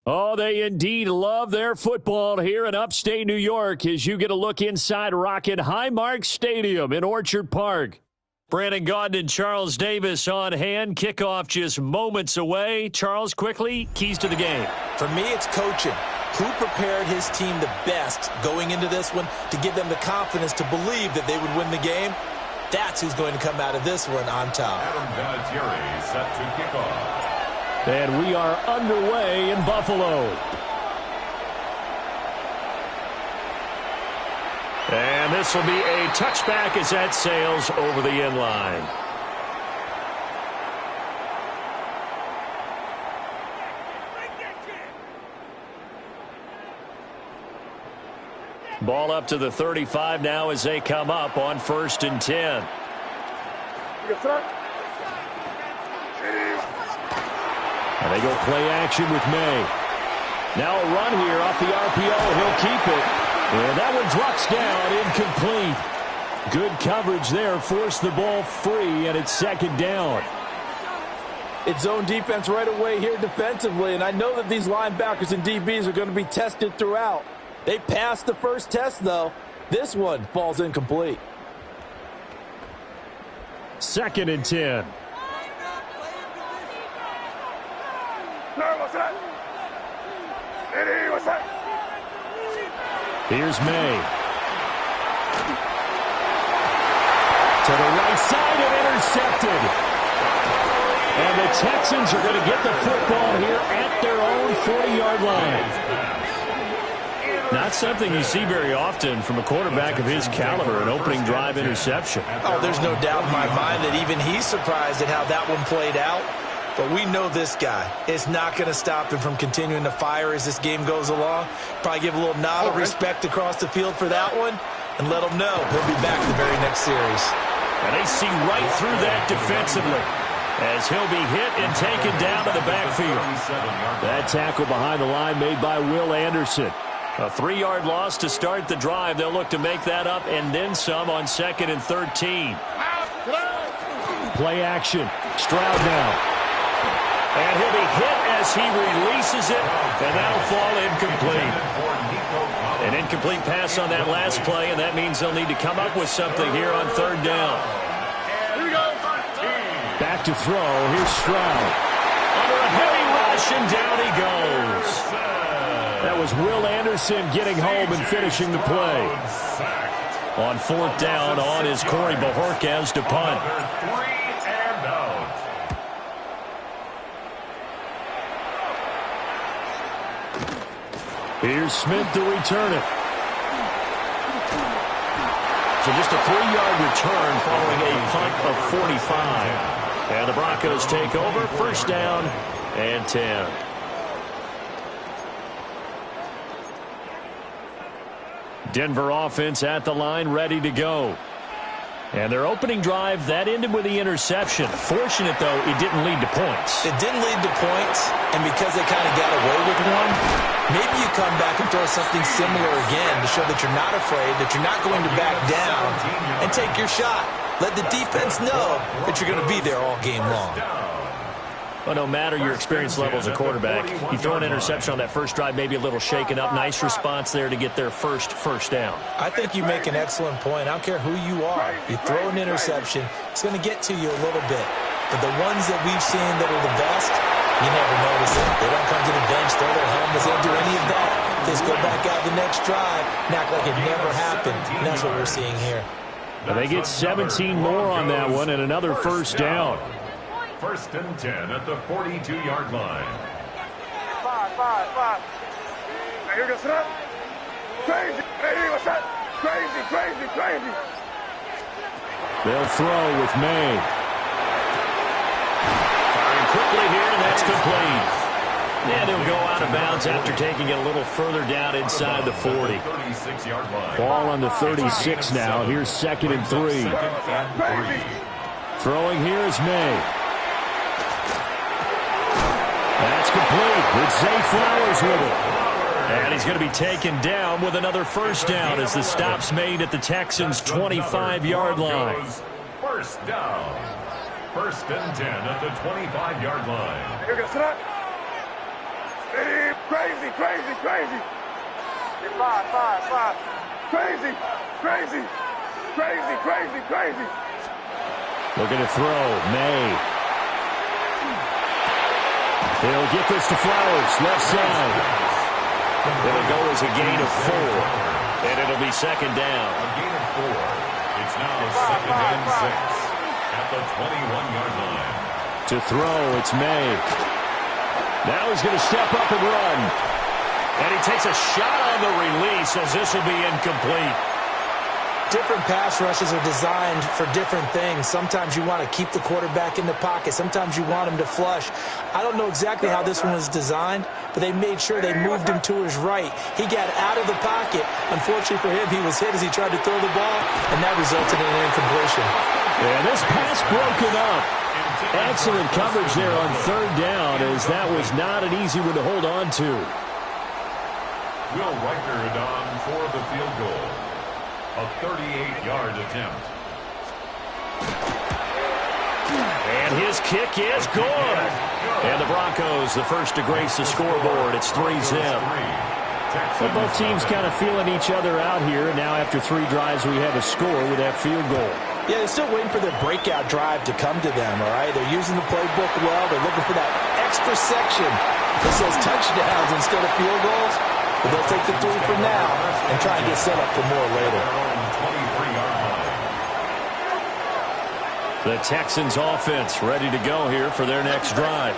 Oh, they indeed love their football here in upstate New York as you get a look inside Rocket Highmark Stadium in Orchard Park. Brandon Gaudin and Charles Davis on hand. Kickoff just moments away. Charles, quickly, keys to the game. For me, it's coaching. Who prepared his team the best going into this one to give them the confidence to believe that they would win the game? That's who's going to come out of this one on top. Adam Vinatieri set to kick off. And we are underway in Buffalo. And this will be a touchback as that sails over the end line. Ball up to the 35 now as they come up on 1st and 10. And they go play action with May. Now a run here off the RPO. He'll keep it. And that one drops down, incomplete. Good coverage there. Forced the ball free, and it's 2nd down. It's zone defense right away here defensively, and I know that these linebackers and DBs are going to be tested throughout. They passed the first test, though. This one falls incomplete. 2nd and 10. Here's May. To the right side and intercepted. And the Texans are going to get the football here at their own 40-yard line. Not something you see very often from a quarterback of his caliber, an opening drive interception. Oh, there's no doubt in my mind that even he's surprised at how that one played out. But we know this guy is not going to stop him from continuing to fire as this game goes along. Probably give a little nod of respect across the field for that one and let him know he'll be back the very next series. And they see right through that defensively as he'll be hit and taken down to the backfield. That tackle behind the line made by Will Anderson. A 3-yard loss to start the drive. They'll look to make that up and then some on 2nd and 13. Play action. Stroud now. And he'll be hit as he releases it, and that'll fall incomplete. An incomplete pass on that last play, and that means they'll need to come up with something here on 3rd down. Back to throw. Here's Stroud. Under a heavy rush, and down he goes. That was Will Anderson getting home and finishing the play. On 4th down, on is Corey Bojorquez to punt. Here's Smith to return it. So just a 3-yard return following a punt of 45. And the Broncos take over. 1st down and 10. Denver offense at the line, ready to go. And their opening drive, that ended with the interception. Fortunate, though, it didn't lead to points. It didn't lead to points, and because they kind of got away with one, maybe you come back and throw something similar again to show that you're not afraid, that you're not going to back down, and take your shot. Let the defense know that you're going to be there all game long. Well, no matter your experience level as a quarterback, you throw an interception on that first drive, maybe a little shaken up. Nice response there to get their first down. I think you make an excellent point. I don't care who you are. You throw an interception, it's going to get to you a little bit. But the ones that we've seen that are the best, you never notice it. They don't come to the bench, throw their helmets, they don't do any of that. They just go back out the next drive and act like it never happened. And that's what we're seeing here. Well, they get 17 more on that one and another 1st down. 1st and 10 at the 42-yard line. Five. Now here goes it. Crazy. Hey, what's that? Crazy. They'll throw with May. Firing quickly here, and that's complete. And he'll go out of bounds after taking it a little further down inside the 40. Ball on the 36 now. Here's 2nd and 3. Throwing here is May. That's complete with Zay Flowers with it. And he's going to be taken down with another 1st down as the stop's made at the Texans' 25-yard line. 1st down. 1st and 10 at the 25-yard line. Here goes it. Crazy, crazy, crazy. Five. Crazy, crazy, crazy, crazy, crazy. Looking to throw. May. They'll get this to Flowers, left side. It'll go as a gain of 4. And it'll be second down. A gain of 4. It's now second and 6 at the 21-yard line. To throw, it's May. Now he's going to step up and run. And he takes a shot on the release as this will be incomplete. Different pass rushes are designed for different things. Sometimes you want to keep the quarterback in the pocket. Sometimes you want him to flush. I don't know exactly how this one was designed, but they made sure they moved him to his right. He got out of the pocket. Unfortunately for him, he was hit as he tried to throw the ball, and that resulted in an incompletion. And this pass broken up. Excellent coverage there on third down, as that was not an easy one to hold on to. Will Riker on for the field goal. A 38-yard attempt. And his kick is good. And the Broncos, the first to grace the scoreboard. It's 3-zip. Well, both teams kind of feeling each other out here. And now after 3 drives, we have a score with that field goal. Yeah, they're still waiting for their breakout drive to come to them, all right? They're using the playbook well. They're looking for that extra section that says touchdowns instead of field goals. But they'll take the 3 for now and try and get set up for more later. The Texans offense ready to go here for their next drive.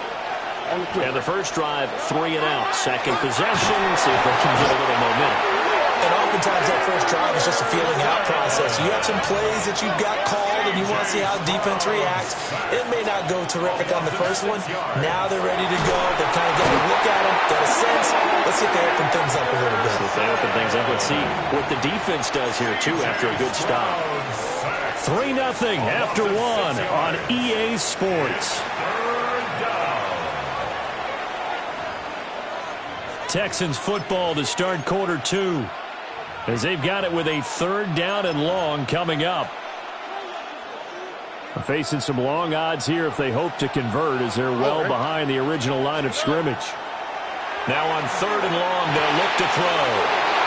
And the first drive, 3 and out. Second possession, see if they can get a little momentum. And oftentimes that first drive is just a feeling out process. You have some plays that you've got called and you want to see how the defense reacts. It may not go terrific on the first one. Now they're ready to go. They've kind of got a look at them, got a sense. Let's see if they open things up a little bit. If they open things up, let's see what the defense does here, too, after a good stop. 3-0 after 1 on EA Sports. Texans football to start quarter 2, as they've got it with a 3rd down and long coming up. Facing some long odds here if they hope to convert, as they're well behind the original line of scrimmage. Now on 3rd and long, they'll look to throw.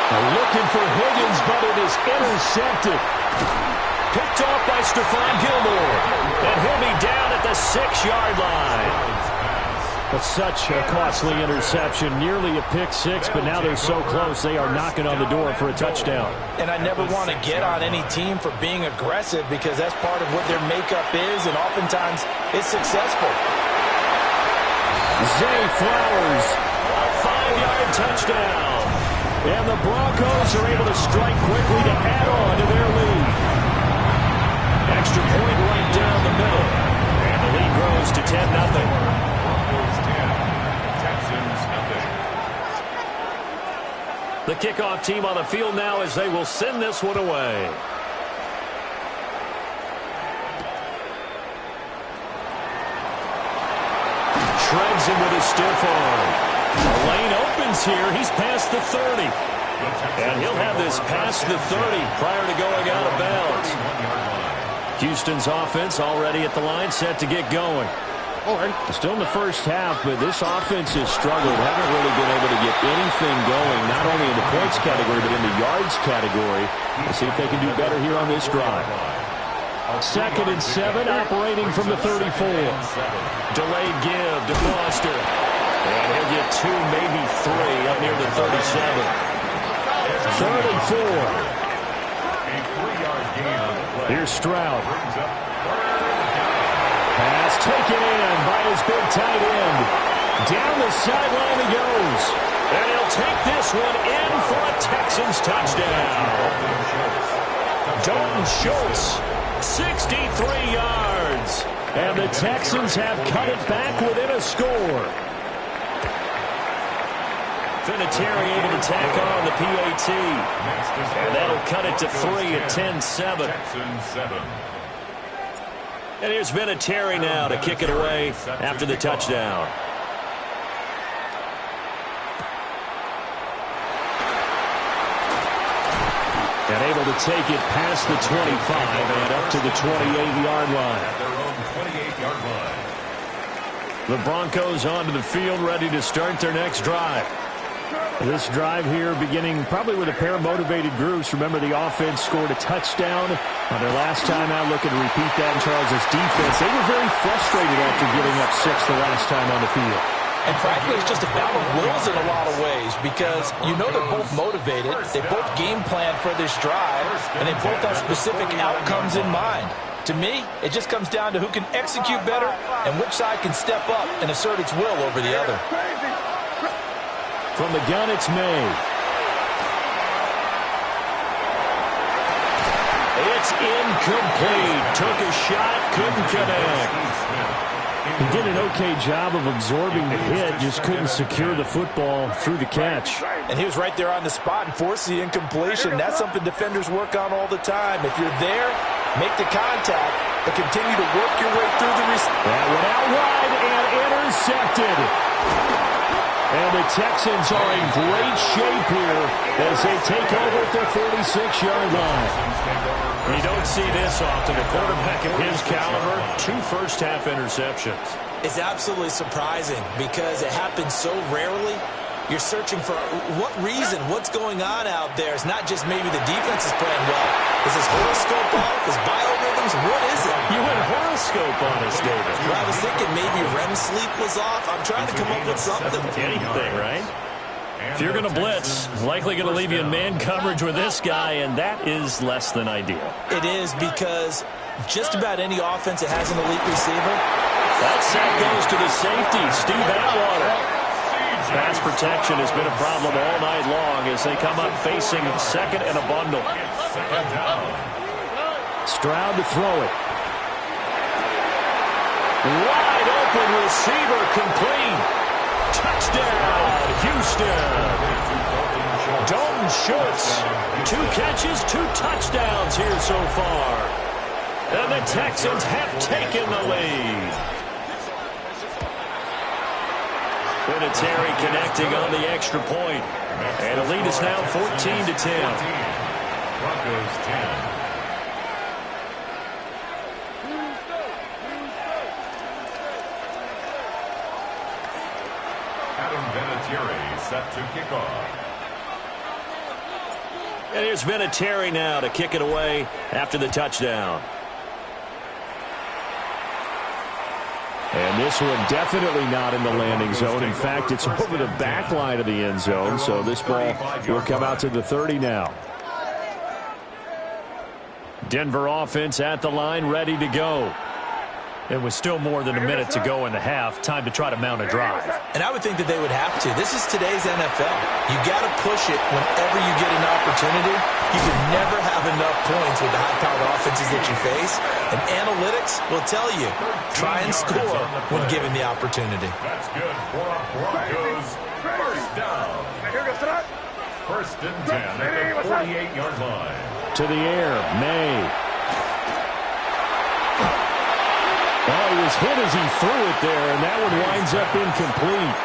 They're looking for Higgins, but it is intercepted. Picked off by Stephon Gilmore. And he'll be down at the 6-yard line. That's such a costly interception. Nearly a pick 6, but now they're so close they are knocking on the door for a touchdown. And I never want to get on any team for being aggressive, because that's part of what their makeup is, and oftentimes it's successful. Zay Flowers, a 5-yard touchdown. And the Broncos are able to strike quickly to add on to their lead. Extra point right down the middle. And the lead grows to 10-0. The kickoff team on the field now, as they will send this one away. Shreds him with a stiff arm. The lane opens here. He's past the 30. And he'll have this past the 30 prior to going out of bounds. Houston's offense already at the line, set to get going. Still in the first half, but this offense has struggled. Haven't really been able to get anything going, not only in the points category, but in the yards category. Let's see if they can do better here on this drive. 2nd and 7, operating from the 34. Delayed give to Foster. And he'll get 2, maybe 3, up near the 37. 3rd and 4. Here's Stroud. Pass taken in by his big tight end. Down the sideline he goes. And he'll take this one in for a Texans touchdown. Dalton Schultz, 63 yards. And the Texans have cut it back within a score. Vinatieri able to tack on the PAT. And that'll cut it to 3 at 10-7. And here's Vinatieri now to kick it away after the touchdown. And able to take it past the 25 and up to the 28-yard line. The Broncos onto the field, ready to start their next drive. This drive here beginning probably with a pair of motivated groups. Remember, the offense scored a touchdown on their last time out, looking to repeat that in Charles' defense. They were very frustrated after giving up 6 the last time on the field. And frankly, it's just a battle of wills in a lot of ways because you know they're both motivated, they both game plan for this drive, and they both have specific outcomes in mind. To me, it just comes down to who can execute better and which side can step up and assert its will over the other. From the gun, it's May. It's incomplete. Took a shot, couldn't connect. He did an okay job of absorbing the hit, just couldn't secure the football through the catch. And he was right there on the spot and forced the incompletion. That's something defenders work on all the time. If you're there, make the contact, but continue to work your way through the receiver. That went out wide and intercepted. And the Texans are in great shape here as they take over at their 46-yard line. You don't see this often. A quarterback of his caliber, 2 first-half interceptions. It's absolutely surprising because it happens so rarely. You're searching for what reason, what's going on out there. It's not just maybe the defense is playing well. Is his horoscope off? Is biorhythms? What is it? You went horoscope on us, David. Well, I was thinking maybe REM sleep was off. I'm trying to come up with something. Anything, right? If you're going to blitz, likely going to leave you in man coverage with this guy, and that is less than ideal. It is because just about any offense that has an elite receiver. That sack goes to the safety, Steve Atwater. Pass protection has been a problem all night long as they come up facing second and a bundle. Stroud to throw it. Wide open receiver, complete. Touchdown, Houston. Dalton Schultz, 2 catches, 2 touchdowns here so far. And the Texans have taken the lead. Terry connecting on the extra point. And the lead is now 14-10. Broncos 10. Adam Vinatieri set to kick off. And here's Vinatieri now to kick it away after the touchdown. And this one definitely not in the landing zone. In fact, it's over the back line of the end zone. So this ball will come out to the 30 now. Denver offense at the line, ready to go. It was still more than a minute to go in the half. Time to try to mount a drive. And I would think that they would have to. This is today's NFL. You got to push it whenever you get an opportunity. You can never have enough points with the high-powered offenses that you face. And analytics will tell you, try and score when given the opportunity. That's good for a Broncos first down. First and 10 at the 48-yard line. To the air, May. Oh, he was hit as he threw it there, and that one winds up incomplete.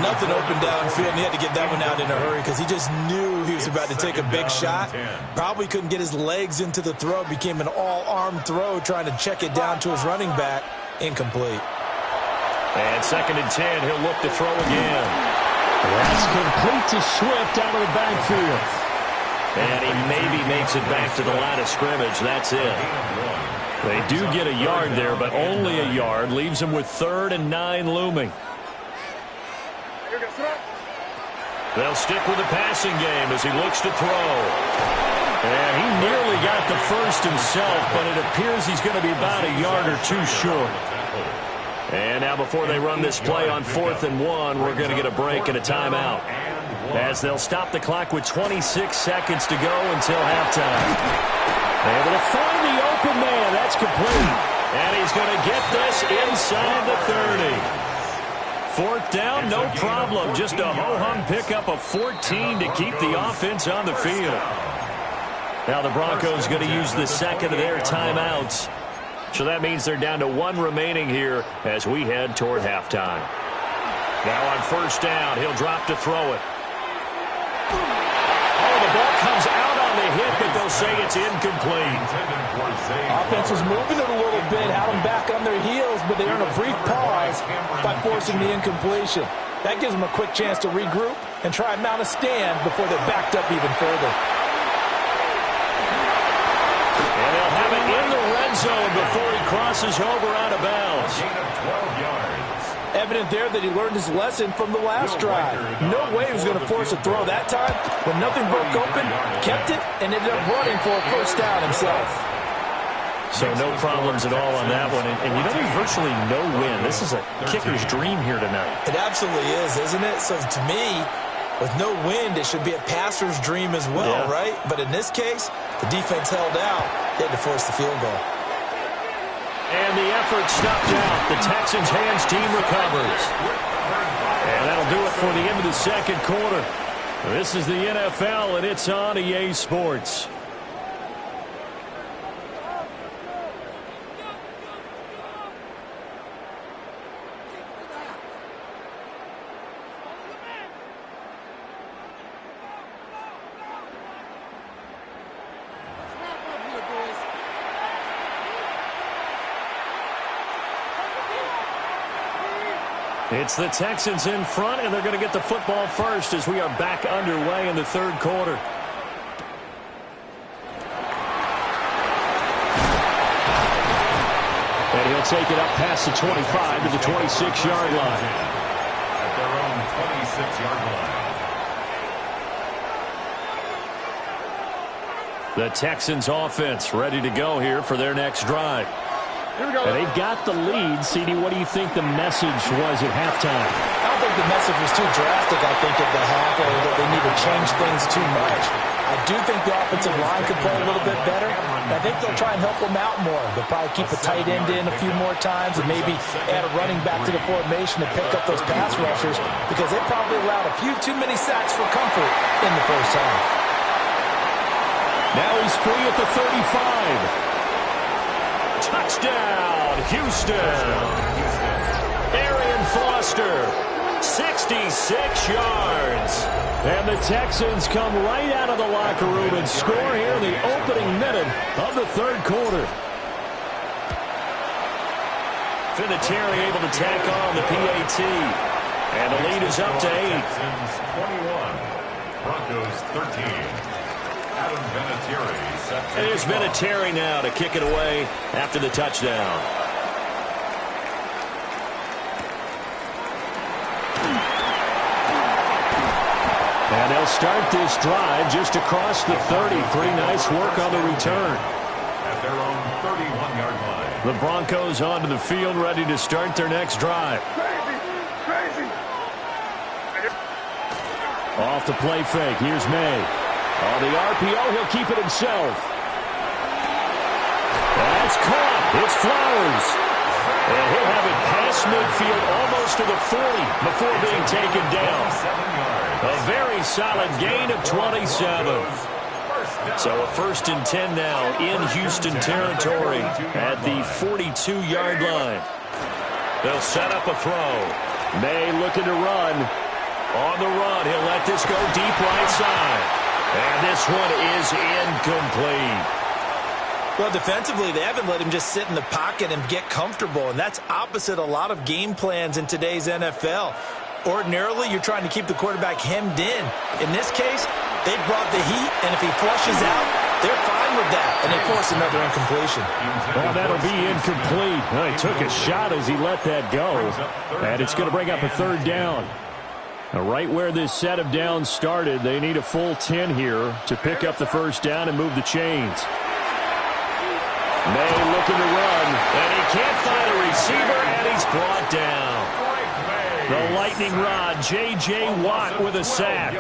Nothing open downfield, and he had to get that one out in a hurry because he just knew he was about to take a big shot. Probably couldn't get his legs into the throw. Became an all-arm throw, trying to check it down to his running back. Incomplete. And second and 10, he'll look to throw again. That's complete to Swift out of the backfield. And he maybe makes it back to the line of scrimmage. That's it. They do get a yard there, but only a yard. Leaves him with 3rd and 9 looming. They'll stick with the passing game as he looks to throw. And he nearly got the first himself, but it appears he's going to be about a yard or 2 short. And now before they run this play on 4th and 1, we're going to get a break and a timeout, as they'll stop the clock with 26 seconds to go until halftime. Able to find the open man. That's complete. And he's going to get this inside the 30. 4th down, no problem. Just a ho-hum pickup of 14 to keep the offense on the field. Now the Broncos going to use the second of their timeouts. So that means they're down to 1 remaining here as we head toward halftime. Now on 1st down, he'll drop to throw it. Oh, the ball comes out on the hit, but they'll say it's incomplete. Offense was moving it a little bit, had them back on their heels, but they earned a brief pause by forcing the incompletion. That gives them a quick chance to regroup and try and mount a stand before they're backed up even further. And they'll have it in the red zone before he crosses over out of bounds. Gain of 12 yards. Evident there that he learned his lesson from the last drive. No way he was going to force a throw that time. When nothing broke open, kept it, and ended up running for a first down himself. So no problems at all on that one. And you know, there's virtually no win. This is a kicker's dream here tonight. It absolutely is, isn't it? So to me, with no wind, it should be a passer's dream as well, right? But in this case, the defense held out. They had to force the field goal. And the effort stopped out. The Texans' hands team recovers. And that'll do it for the end of the second quarter. This is the NFL, and it's on EA Sports. It's the Texans in front, and they're going to get the football first as we are back underway in the third quarter. And he'll take it up past the 25 to the 26-yard line. At their own 26-yard line. The Texans offense ready to go here for their next drive. And they've got the lead. CD, what do you think the message was at halftime? I don't think the message was too drastic, I think, at the half, or that they need to change things too much. I do think the offensive line could play a little bit better. I think they'll try and help them out more. They'll probably keep a tight end in a few more times and maybe add a running back to the formation to pick up those pass rushers, because they probably allowed a few too many sacks for comfort in the first half. Now he's free at the 35. Touchdown, Houston. Arian Foster, 66 yards. And the Texans come right out of the locker room and score here in the opening minute of the third quarter. Vinatieri able to tack on the PAT. And the lead is up to 8. Texans 21, Broncos 13. Adam Vinatieri set to And it's Vinatieri now to kick it away after the touchdown. And they'll start this drive just across the 30. Pretty nice work on the return. at their own 31-yard line. The Broncos onto the field ready to start their next drive. Crazy. Off the play fake. Here's May. On the RPO, he'll keep it himself. That's caught. It's Flowers. And he'll have it past midfield almost to the 40 before being taken down. A very solid gain of 27. So a 1st and 10 now in Houston territory at the 42-yard line. They'll set up a throw. May looking to run. On the run, he'll let this go deep right side. And this one is incomplete. Well, defensively, they haven't let him just sit in the pocket and get comfortable, and that's opposite a lot of game plans in today's NFL. Ordinarily, you're trying to keep the quarterback hemmed in. In this case, they brought the heat, and if he flushes out, they're fine with that, and they force another incompletion. Well, that'll be incomplete. Well, he took a shot as he let that go, and it's going to bring up a 3rd down. Now, right where this set of downs started, they need a full 10 here to pick up the 1st down and move the chains. May looking to run, and he can't find a receiver, and he's brought down. The lightning rod, J.J. Watt with a sack.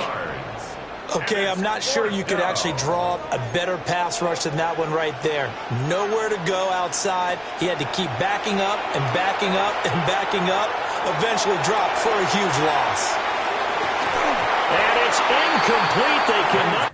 Okay, I'm not sure you could actually draw up a better pass rush than that one right there. Nowhere to go outside. He had to keep backing up and backing up and backing up. Eventually dropped for a huge loss. And it's incomplete. They cannot.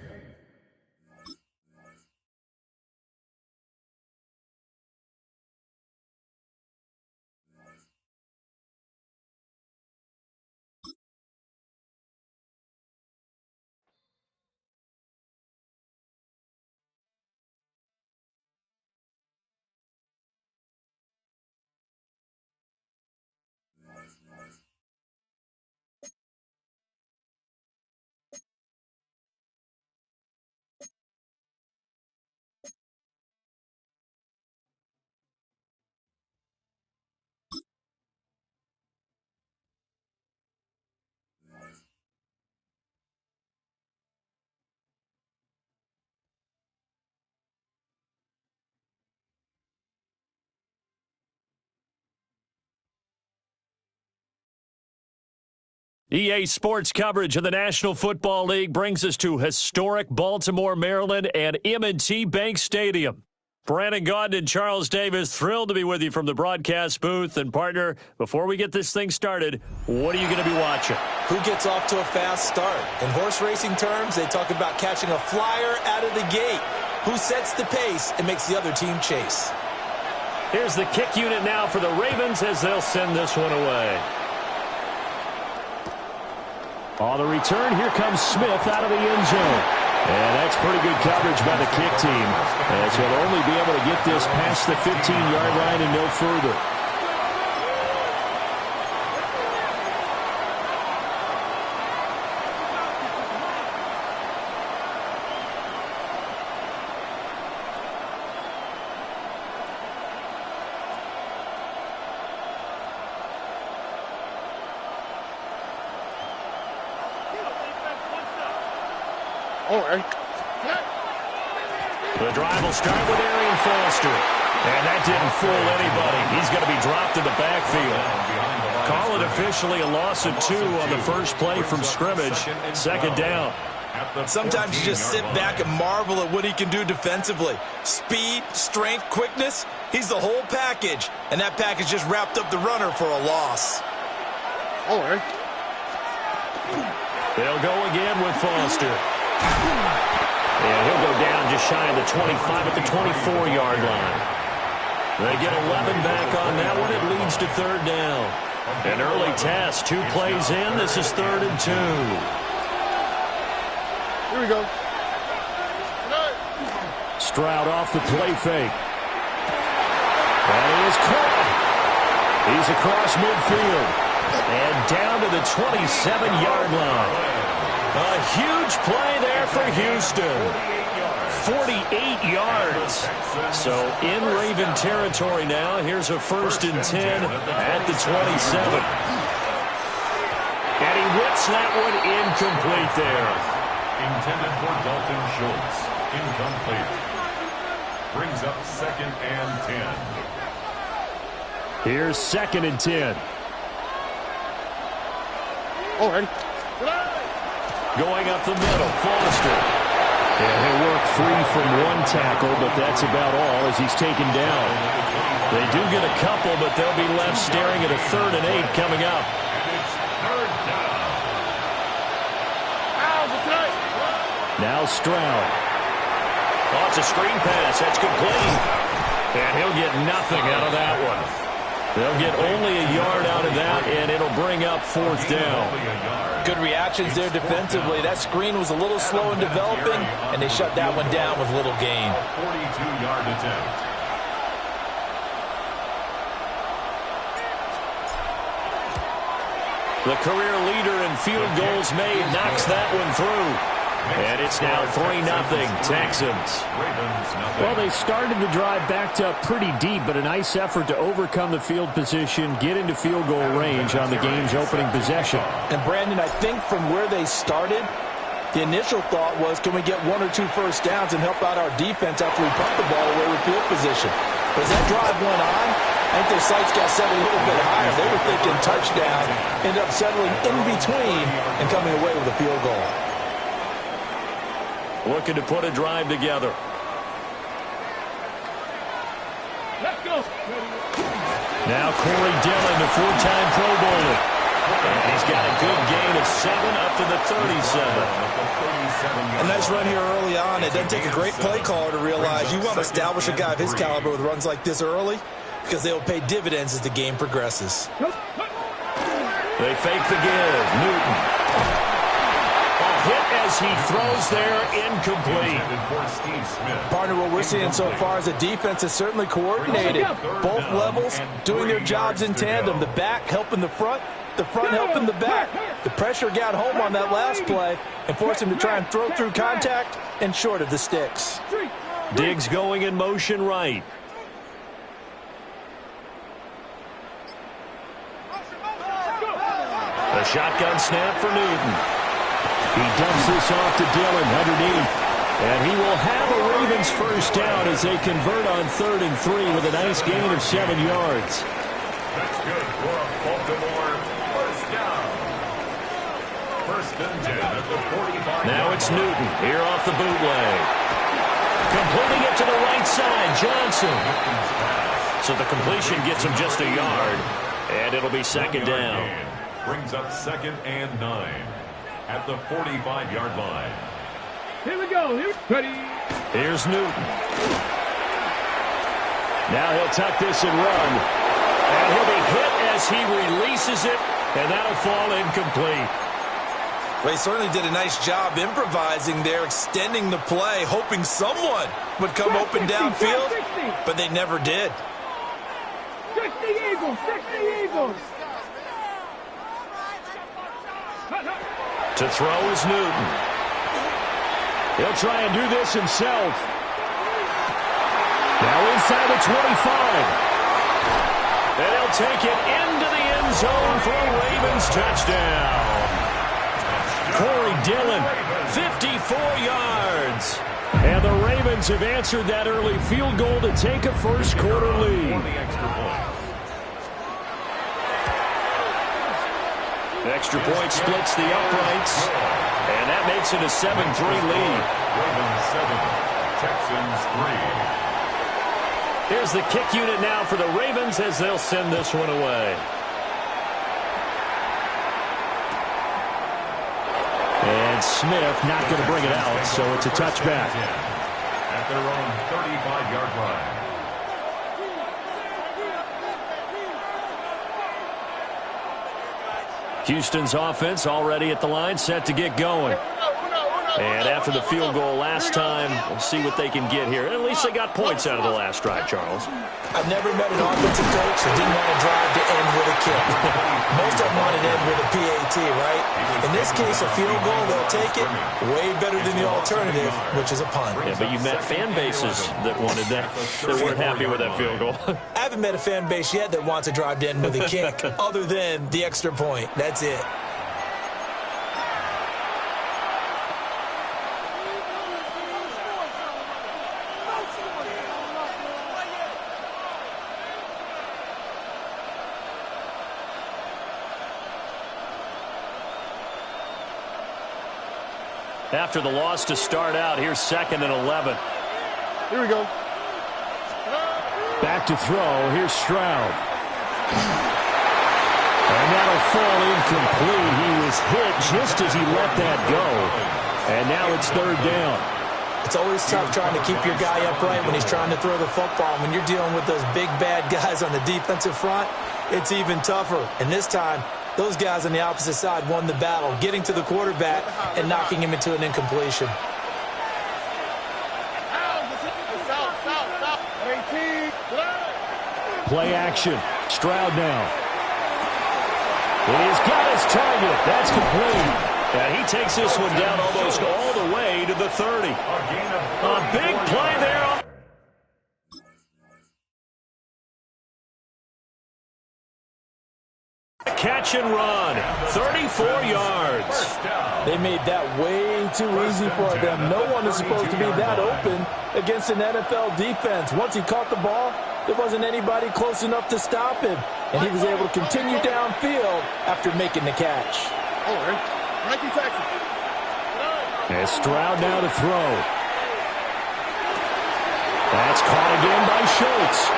EA Sports coverage of the National Football League brings us to historic Baltimore, Maryland, and M&T Bank Stadium. Brandon Gaudin and Charles Davis, thrilled to be with you from the broadcast booth. And, partner, before we get this thing started, what are you going to be watching? Who gets off to a fast start? In horse racing terms, they talk about catching a flyer out of the gate. Who sets the pace and makes the other team chase? Here's the kick unit now for the Ravens as they'll send this one away. On the return, here comes Smith out of the end zone. And that's pretty good coverage by the kick team, as he'll only be able to get this past the 15-yard line and no further. The drive will start with Arian Foster. And that didn't fool anybody. He's going to be dropped in the backfield. Call it officially a loss of 2 on the first play from scrimmage. Second down. Sometimes you just sit back and marvel at what he can do defensively. Speed, strength, quickness. He's the whole package. And that package just wrapped up the runner for a loss. They'll go again with Foster. And he'll go down just shy of the 25 at the 24-yard line. They get 11 back on that one. It leads to third down. An early test. 2 plays in. This is 3rd and 2. Here we go. Stroud off the play fake. And he is caught. He's across midfield. And down to the 27-yard line. A huge play there for Houston. 48 yards. So in Raven territory now. Here's a 1st and 10 at the 27. And he whips that one incomplete there. Intended for Dalton Schultz. Incomplete. Brings up 2nd and 10. Here's 2nd and 10. Going up the middle, Foster. And he'll work free from 1 tackle, but that's about all as he's taken down. They do get a couple, but they'll be left staring at a 3rd and 8 coming up. Now Stroud. Oh, it's a screen pass. That's complete. And he'll get nothing out of that one. They'll get only a yard out of that, and it'll bring up 4th down. Good reactions there defensively. That screen was a little slow in developing, and they shut that one down with little gain. 42-yard attempt. The career leader in field goals made knocks that one through. And it's now 3-0 Texans. Well, they started the drive backed up pretty deep, but a nice effort to overcome the field position, get into field goal range on the game's opening possession. And, Brandon, I think from where they started, the initial thought was, can we get 1 or 2 first downs and help out our defense after we pump the ball away with field position? But as that drive went on, I think their sights got set a little bit higher. They were thinking touchdown, ended up settling in between and coming away with a field goal. Looking to put a drive together. Let's go. Now Corey Dillon, the 4-time Pro Bowler. And he's got a good gain of 7 up to the 37. A nice run here early on. It doesn't take a great play caller to realize you want to establish a guy of his caliber with runs like this early because they will pay dividends as the game progresses. They fake the give. Newton. Hit as he throws there, incomplete. Partner, what we're seeing so far is a defense is certainly coordinated. Both levels doing their jobs in tandem. The back helping the front helping the back. The pressure got home on that last play and forced him to try and throw through contact and short of the sticks. Diggs going in motion right. A shotgun snap for Newton. He dumps this off to Dillon underneath. And he will have a Ravens first down as they convert on 3rd and 3 with a nice gain of 7 yards. That's good for a Baltimore first down. First and 10 at the 45. Now it's Newton here off the bootleg. Completing it to the right side, Johnson. So the completion gets him just a yard, and it'll be second down. Brings up 2nd and 9 at the 45-yard line. Here we go. Ready. Here's Newton. Now he'll tuck this and run. And he'll be hit as he releases it, and that'll fall incomplete. Well, he certainly did a nice job improvising there, extending the play, hoping someone would come open downfield, but they never did. 60 Eagles, 60 Eagles. To throw is Newton. He'll try and do this himself. Now inside the 25. And he'll take it into the end zone for a Ravens touchdown. Corey Dillon, 54 yards. And the Ravens have answered that early field goal to take a first quarter lead. Extra point splits the uprights. And that makes it a 7-3 lead. Ravens 7, Texans 3. Here's the kick unit now for the Ravens as they'll send this one away. And Smith not going to bring it out, so it's a touchback. At their own 35-yard line. Houston's offense already at the line, set to get going. And after the field goal last time, we'll see what they can get here. At least they got points out of the last drive, Charles. I've never met an offensive coach that didn't want to drive to end with a kick. Most of them want to end with a PAT, right? In this case, a field goal, they'll take it. Way better than the alternative, which is a punt. Yeah, but you've met fan bases that wanted that, that weren't happy with that field goal. I haven't met a fan base yet that wants to drive to end with a kick, other than the extra point. That's it. After the loss to start out, here's 2nd and 11. Here we go. Back to throw. Here's Stroud. And that'll fall incomplete. He was hit just as he let that go. And now it's 3rd down. It's always tough trying to keep your guy upright when he's trying to throw the football. When you're dealing with those big, bad guys on the defensive front, it's even tougher. And this time, those guys on the opposite side won the battle, getting to the quarterback and knocking him into an incompletion. Play action. Stroud now. He's got his target. That's complete. And he takes this one down almost all the way to the 30. A big play there on catch and run. 34 yards. They made that way too easy for them. No one is supposed to be that open against an NFL defense. Once he caught the ball, there wasn't anybody close enough to stop him. And he was able to continue downfield after making the catch. And Stroud now to throw. That's caught again by Schultz.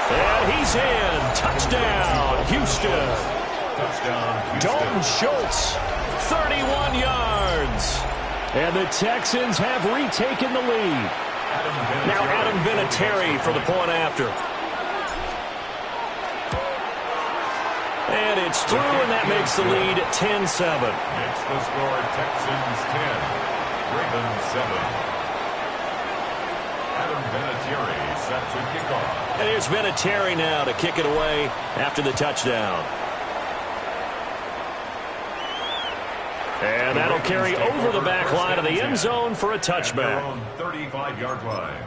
And he's in. Touchdown, Houston. Touchdown, Dalton Schultz, 31 yards. And the Texans have retaken the lead. Now Adam Vinatieri for the point after. And it's through, and that makes the lead 10-7. Makes the score Texans 10, Ravens 7. Adam Vinatieri set to kick off. And here's Vinatieri now to kick it away after the touchdown. And that'll carry over the back line of the end zone for a touchback. 35-yard line.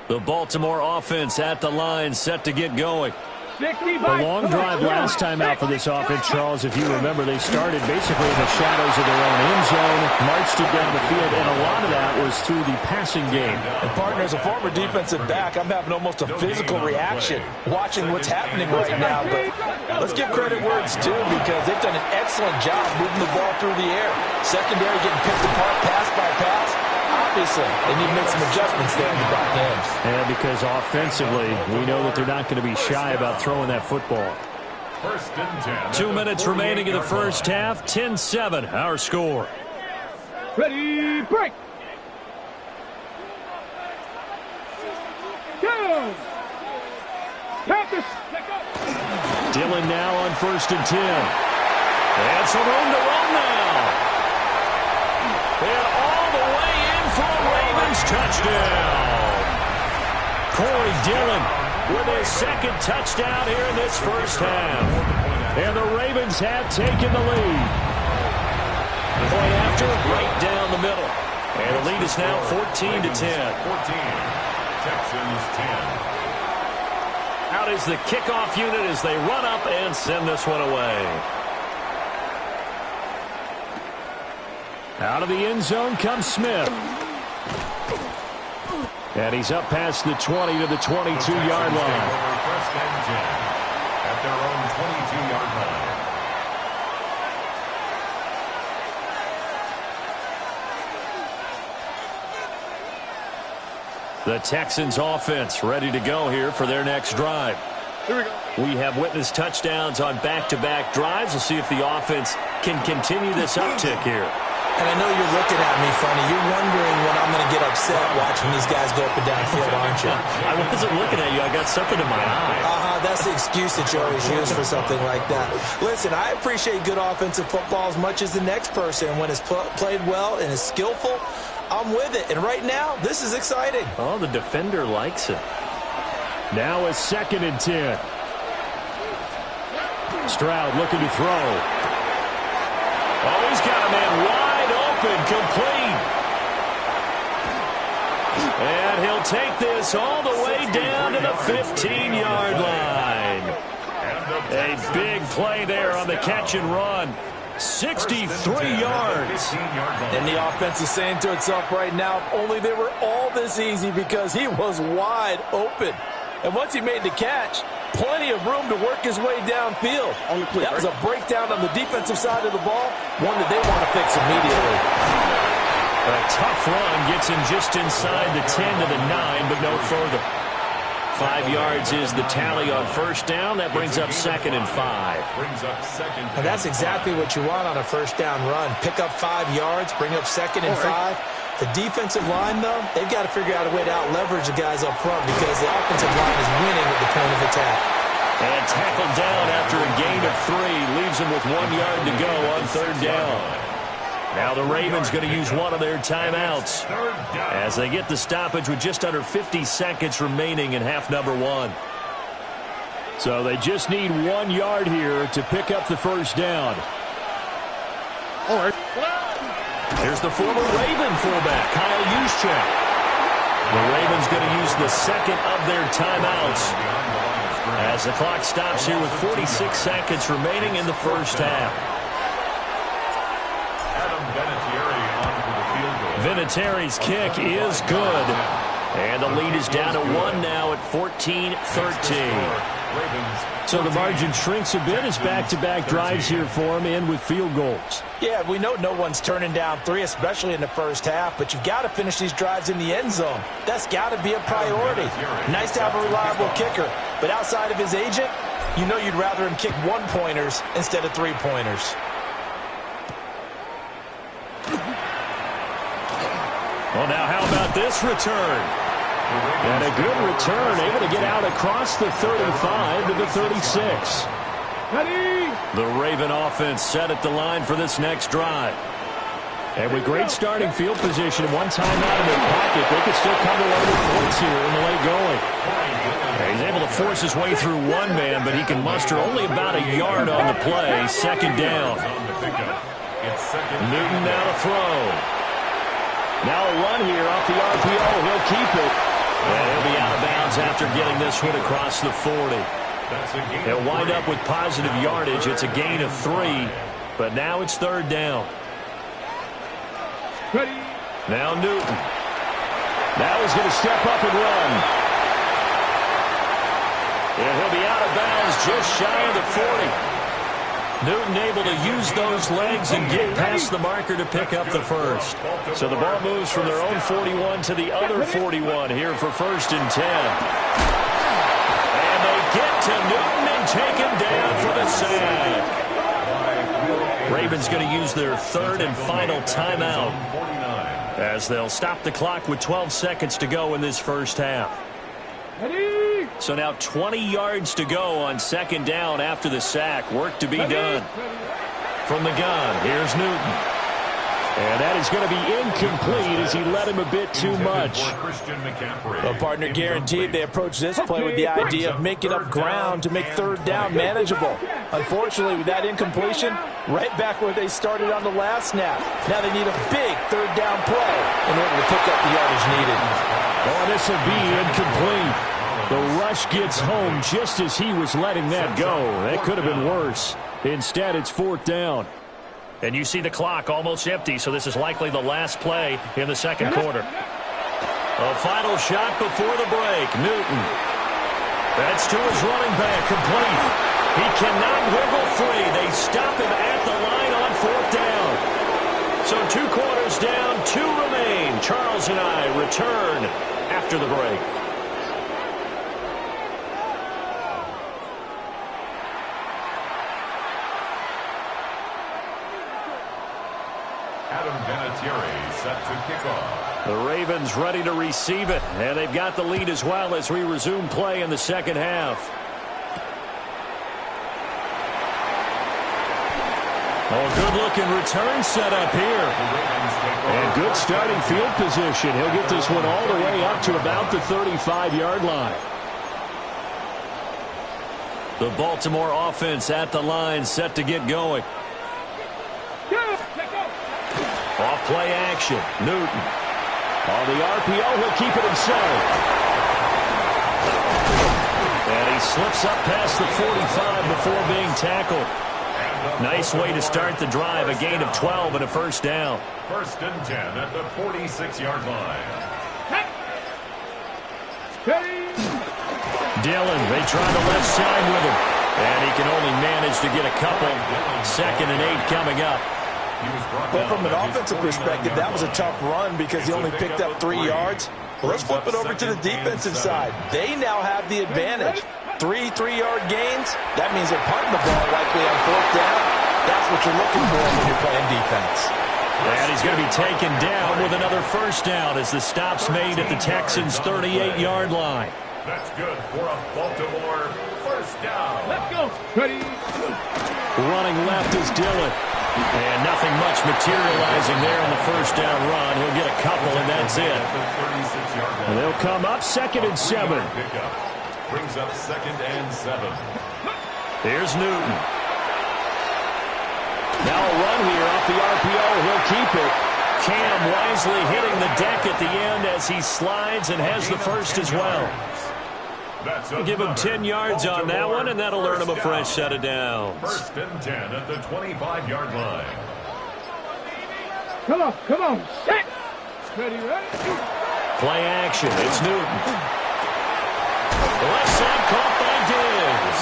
The Baltimore offense at the line, set to get going. The long drive last time out for this offense, Charles, if you remember, they started basically in the shadows of their own end zone, marched it down the field, and a lot of that was through the passing game. And partner, as a former defensive back, I'm having almost a physical reaction watching what's happening right now. But let's give credit where it's due, because they've done an excellent job moving the ball through the air. Secondary getting picked apart pass by pass. Obviously, they need to make some adjustments there in the back end. Yeah, because offensively, we know that they're not going to be shy about throwing that football. 2 minutes remaining in the first half. 10-7, our score. Ready, break. Go. Panthers. Dillon now on 1st and 10. And some room to run now. And all the way in for a Ravens touchdown. Corey Dillon with his second touchdown here in this first half. And the Ravens have taken the lead. Point after, right down the middle. And the lead is now 14-10. 14. Texans 10. Out is the kickoff unit as they run up and send this one away. Out of the end zone comes Smith. And he's up past the 20 to the 22-yard line. First and 10 at their own 22-yard line. The Texans offense ready to go here for their next drive. Here we go. We have witnessed touchdowns on back-to-back drives. We'll see if the offense can continue this uptick here. And I know you're looking at me funny. You're wondering when I'm going to get upset watching these guys go up and down the field, aren't you? I wasn't looking at you. I got something in my eye. That's the excuse that you always use for something like that. Listen, I appreciate good offensive football as much as the next person. When it's played well and is skillful, I'm with it. And right now, this is exciting. Oh, the defender likes it. Now a 2nd and 10. Stroud looking to throw. Oh, he's got a man wide open, complete. And he'll take this all the way down to the 15-yard line. A big play there on the catch and run. 63 yards. And the offense is saying to itself right now, if only they were all this easy, because he was wide open. And once he made the catch, plenty of room to work his way downfield. That was a breakdown on the defensive side of the ball, one that they want to fix immediately. A tough run gets him just inside the 10 to the 9, but no further. 5 yards is the tally on first down. That brings up 2nd and 5. And that's exactly what you want on a first down run. Pick up 5 yards, bring up 2nd and 5. The defensive line, though, they've got to figure out a way to out-leverage the guys up front, because the offensive line is winning at the point of attack. And tackled down after a gain of 3. Leaves him with 1 yard to go on 3rd down. Now the Ravens going to use one of their timeouts as they get the stoppage with just under 50 seconds remaining in half number 1. So they just need 1 yard here to pick up the first down. Here's the former Raven fullback, Kyle Juszczyk. The Ravens going to use the second of their timeouts as the clock stops here with 46 seconds remaining in the first half. Vinatieri's kick is good. And the lead is down to 1 now at 14-13. So the margin shrinks a bit as back-to-back drives here for him, and with field goals. Yeah, we know no one's turning down 3, especially in the first half, but you've got to finish these drives in the end zone. That's got to be a priority. Nice to have a reliable kicker, but outside of his agent, you know you'd rather him kick 1-pointers instead of 3-pointers. Well, now how about this return? And a good return, able to get out across the 35 to the 36. The Raven offense set at the line for this next drive. And with great starting field position, one time out of their pocket, they could still come away with points here in the late going. He's able to force his way through one man, but he can muster only about a yard on the play. 2nd down. Newton now to throw. Now a run here off the RPO. He'll keep it. And he'll be out of bounds after getting this one across the 40. He'll wind up with positive yardage. It's a gain of 3, but now it's third down. Now Newton. Now he's going to step up and run. And he'll be out of bounds just shy of the 40. Newton able to use those legs and get past the marker to pick up the first. So the ball moves from their own 41 to the other 41 here for first and 10. And they get to Newton and take him down for the sack. Ravens going to use their third and final timeout as they'll stop the clock with 12 seconds to go in this first half. So now 20 yards to go on second down after the sack. Work to be done. From the gun, here's Newton. And that is going to be incomplete as he led him a bit too much. Well, partner, guaranteed they approach this play with the idea of making up ground to make third down manageable. Unfortunately, with that incompletion, right back where they started on the last snap. Now they need a big third down play in order to pick up the yardage needed. Oh, this will be incomplete. The rush gets home just as he was letting that go. That could have been worse. Instead, it's fourth down. And you see the clock almost empty, so this is likely the last play in the second quarter. A final shot before the break. Newton. That's to his running back, complete. He cannot wiggle free. They stop him at the line on fourth down. So 2 quarters down, 2 remain. Charles and I return after the break. Set to kick off. The Ravens ready to receive it, and they've got the lead as well as we resume play in the second half. Oh, good-looking return set up here. And good starting field position. He'll get this one all the way up to about the 35-yard line. The Baltimore offense at the line, set to get going. Off play action. Newton. On the RPO, he'll keep it himself. And he slips up past the 45 before being tackled. Nice way to start the drive. A gain of 12 and a first down. First and 10 at the 46-yard line. Dillon, they try the left side with him. And he can only manage to get a couple. Second and 8 coming up. But from an offensive perspective, that was a tough run because he only picked up 3 yards. Well, let's flip it over to the defensive side. They now have the advantage. 3 3-yard gains. That means they're punting the ball likely on fourth down. That's what you're looking for when you're playing defense. And he's going to be taken down with another first down as the stop's made at the Texans' 38-yard line. That's good for a Baltimore first down. Let's go. Ready. Running left is Dillon. And nothing much materializing there on the first down run. He'll get a couple, and that's it. And they'll come up second and 7. Brings up second and 7. Here's Newton. Now a run here off the RPO. He'll keep it. Cam wisely hitting the deck at the end as he slides and has the first as well. We'll give him 10 yards on that one, and that'll earn him a fresh set of downs. First and 10 at the 25-yard line. Come on. Set. Ready. Play action. It's Newton. The left side caught by Diggs.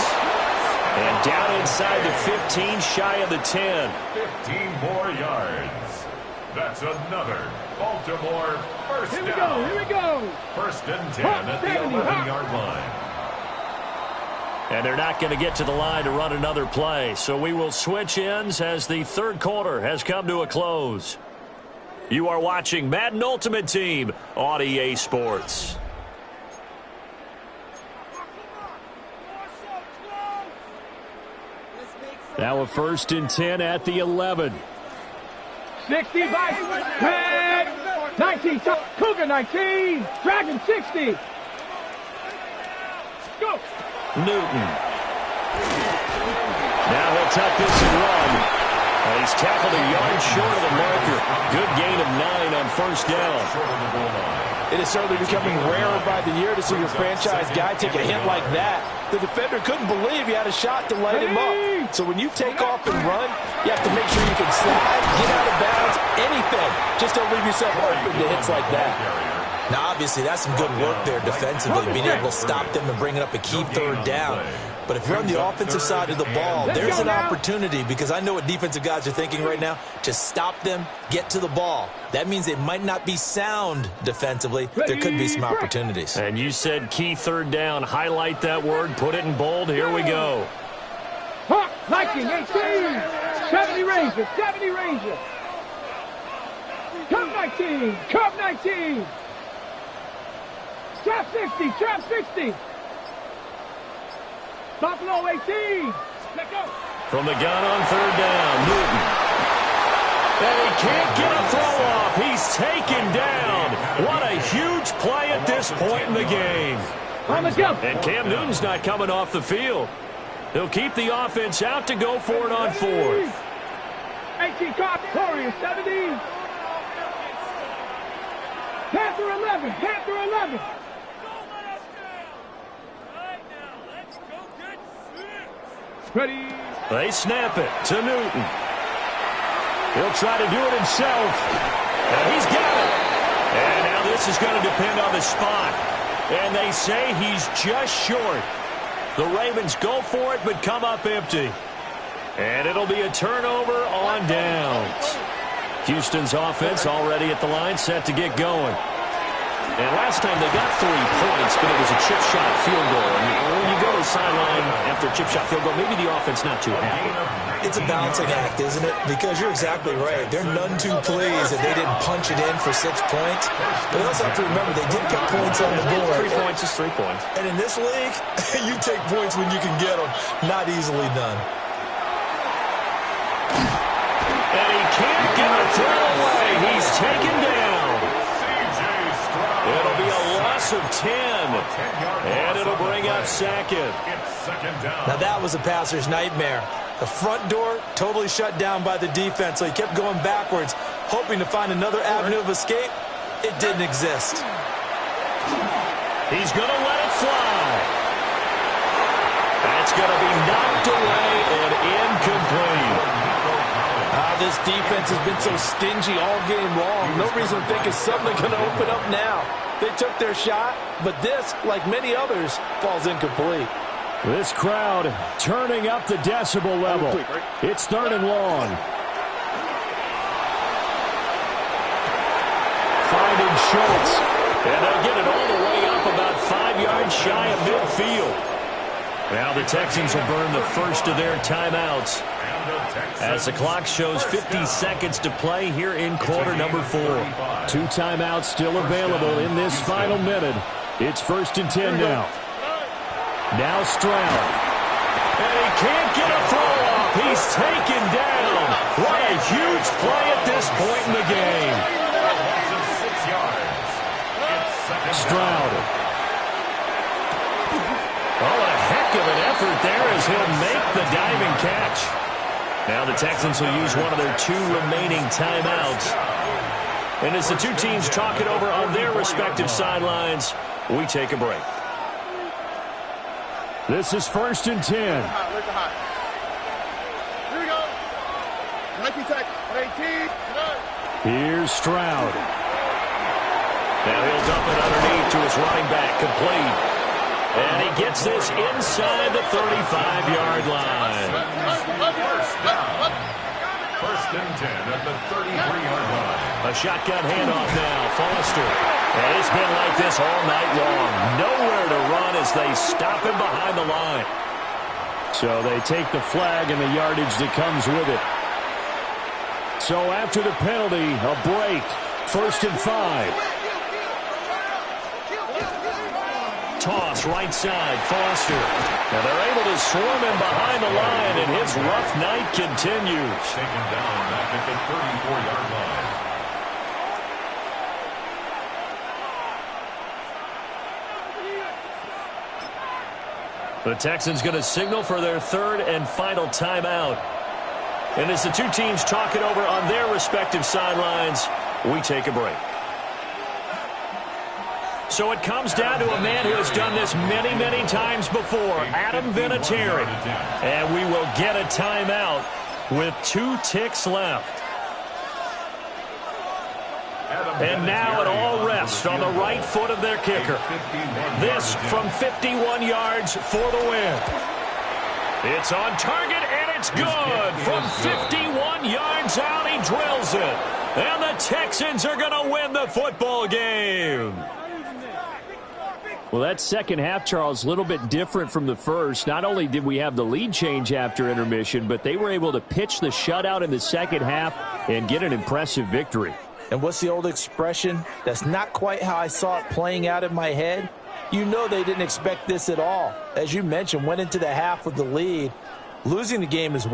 And down inside the 15, shy of the 10. 15 more yards. That's another Baltimore first down. Here we go. First and 10 at the 11-yard line. And they're not going to get to the line to run another play. So we will switch ends as the third quarter has come to a close. You are watching Madden Ultimate Team on EA Sports. Now a first and 10 at the 11. 65, 10, 19, Cougar 19, Dragon 60. Go. Newton. Now he'll tuck this and run. And he's tackled a yard short of the marker. Good gain of 9 on first down. It is certainly becoming rarer by the year to see your franchise guy take a hit like that. The defender couldn't believe he had a shot to light him up. So when you take off and run, you have to make sure you can slide, get out of bounds, anything. Just don't leave yourself open to hits like that. Now, obviously, that's some good work there defensively, being able to stop them and bringing up a key third down. But if you're on the offensive side of the ball, there's an opportunity, because I know what defensive guys are thinking right now, to stop them, get to the ball. That means they might not be sound defensively. There could be some opportunities. And you said key third down. Highlight that word, put it in bold. Here we go. Viking 18, 70 Rangers, 70 Rangers. Curve 19, curve 19. Trap 60, trap 60. Buffalo 18. Let go. From the gun on third down, Newton. And he can't get a throw off. He's taken down. What a huge play at this point in the game. On the jump. And Cam Newton's not coming off the field. He'll keep the offense out to go for it on fourth. 18 caught. Warriors 70. Panther 11. Panther 11. Ready. They snap it to Newton. He'll try to do it himself. And he's got it. And now this is going to depend on the spot. And they say he's just short. The Ravens go for it, but come up empty. And it'll be a turnover on downs. Houston's offense already at the line, set to get going. And last time they got 3 points, but it was a chip shot field goal. And when you go to the sideline after a chip shot field goal, maybe the offense not too happy. It's a balancing act, isn't it? Because you're exactly right. They're none too pleased that they didn't punch it in for 6 points. But you also have to remember, they did put points on the board. 3 points is 3 points. And in this league, you take points when you can get them. Not easily done. And he can't get a throw away. He's taken down. It'll be a loss of 10. And it'll bring up second. Now that was a passer's nightmare. The front door totally shut down by the defense, so he kept going backwards, hoping to find another avenue of escape. It didn't exist. He's going to let it fly. That's going to be knocked away and incomplete. This defense has been so stingy all game long. No reason to think it's suddenly going to open up now. They took their shot, but this, like many others, falls incomplete. This crowd turning up the decibel level. It's third and long. Finding Schultz. And they'll get it all the way up about 5 yards shy of midfield. Now the Texans will burn the first of their timeouts as the clock shows 50 seconds to play here in quarter number 4. 2 timeouts still available in this final minute. It's 1st and 10 now. Now Stroud. And he can't get a throw off. He's taken down. What a huge play at this point in the game. Stroud. Oh, a heck of an effort there as he'll make the diving catch. Now the Texans will use one of their 2 remaining timeouts. And as the 2 teams talk it over on their respective sidelines, we take a break. This is 1st and 10. Here we go. 19 seconds. 18. Here's Stroud. Now he'll dump it underneath to his running back, complete. And he gets this inside the 35-yard line. First and 10 at the 33-yard line. A shotgun handoff now, Foster. And it's been like this all night long. Nowhere to run as they stop him behind the line. So they take the flag and the yardage that comes with it. So after the penalty, a break. 1st and 5. Toss right side, Foster. And they're able to swarm him behind the line, and his rough night continues. Taken down back at the 34-yard line. The Texans going to signal for their 3rd and final timeout. And as the 2 teams talk it over on their respective sidelines, we take a break. So it comes down to a man who has done this many, many times before, Adam Vinatieri. And we will get a timeout with 2 ticks left. And now it all rests on the right foot of their kicker. This from 51 yards for the win. It's on target, and it's good. From 51 yards out, he drills it. And the Texans are going to win the football game. Well, that second half, Charles, a little bit different from the first. Not only did we have the lead change after intermission, but they were able to pitch the shutout in the second half and get an impressive victory. And what's the old expression? That's not quite how I saw it playing out in my head. You know they didn't expect this at all. As you mentioned, went into the half with the lead. Losing the game is